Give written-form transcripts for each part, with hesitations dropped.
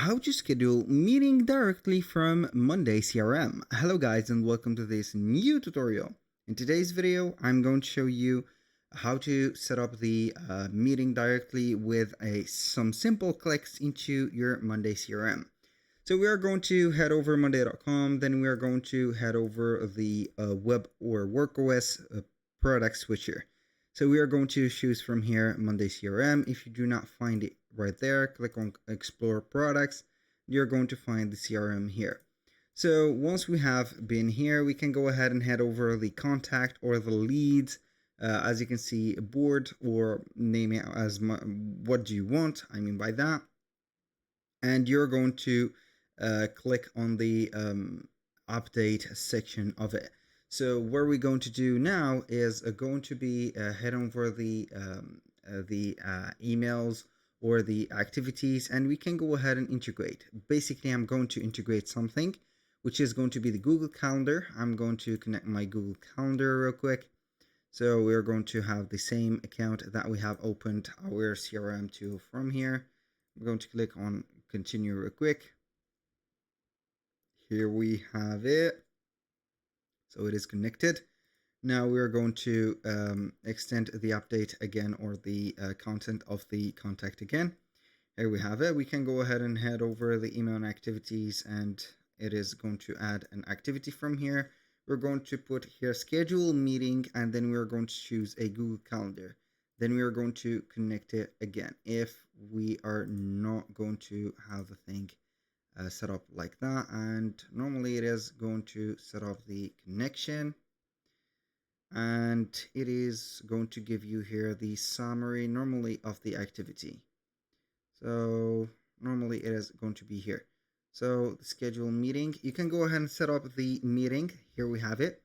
How to schedule meeting directly from Monday CRM. Hello guys and welcome to this new tutorial. In today's video, I'm going to show you how to set up the meeting directly with some simple clicks into your Monday CRM. So we are going to head over monday.com, then we are going to head over the web or workOS product switcher. So we are going to choose from here Monday CRM. If you do not find it right there, click on explore products. You're going to find the CRM here. So once we have been here, we can go ahead and head over the contact or the leads. As you can see, a board, or name it as what do you want, I mean by that. And you're going to click on the update section of it. So what we're going to do now is going to be head over the emails or the activities, and we can go ahead and integrate. Basically, I'm going to integrate something, which is going to be the Google Calendar. I'm going to connect my Google Calendar real quick. So we're going to have the same account that we have opened our CRM to from here. I'm going to click on continue real quick. Here we have it. So it is connected. Now we are going to extend the update again, or the content of the contact again. Here we have it. We can go ahead and head over the email and activities, and it is going to add an activity from here. We're going to put here schedule meeting, and then we're going to choose a Google Calendar. Then we are going to connect it again. If we are not going to have the thing set up like that, and normally it is going to set up the connection, and it is going to give you here the summary normally of the activity. So normally it is going to be here. So the schedule meeting, you can go ahead and set up the meeting. Here we have it.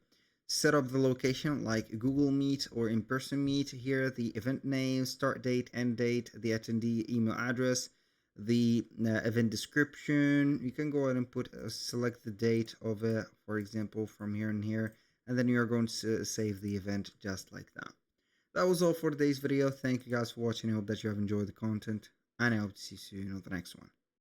Set up the location like Google Meet or in-person meet. Here the event name, start date, end date, the attendee email address, the event description. You can go ahead and put select the date of it, for example, from here and here, and then you're going to save the event just like that. That was all for today's video. Thank you guys for watching. I hope that you have enjoyed the content, and I hope to see you soon on the next one.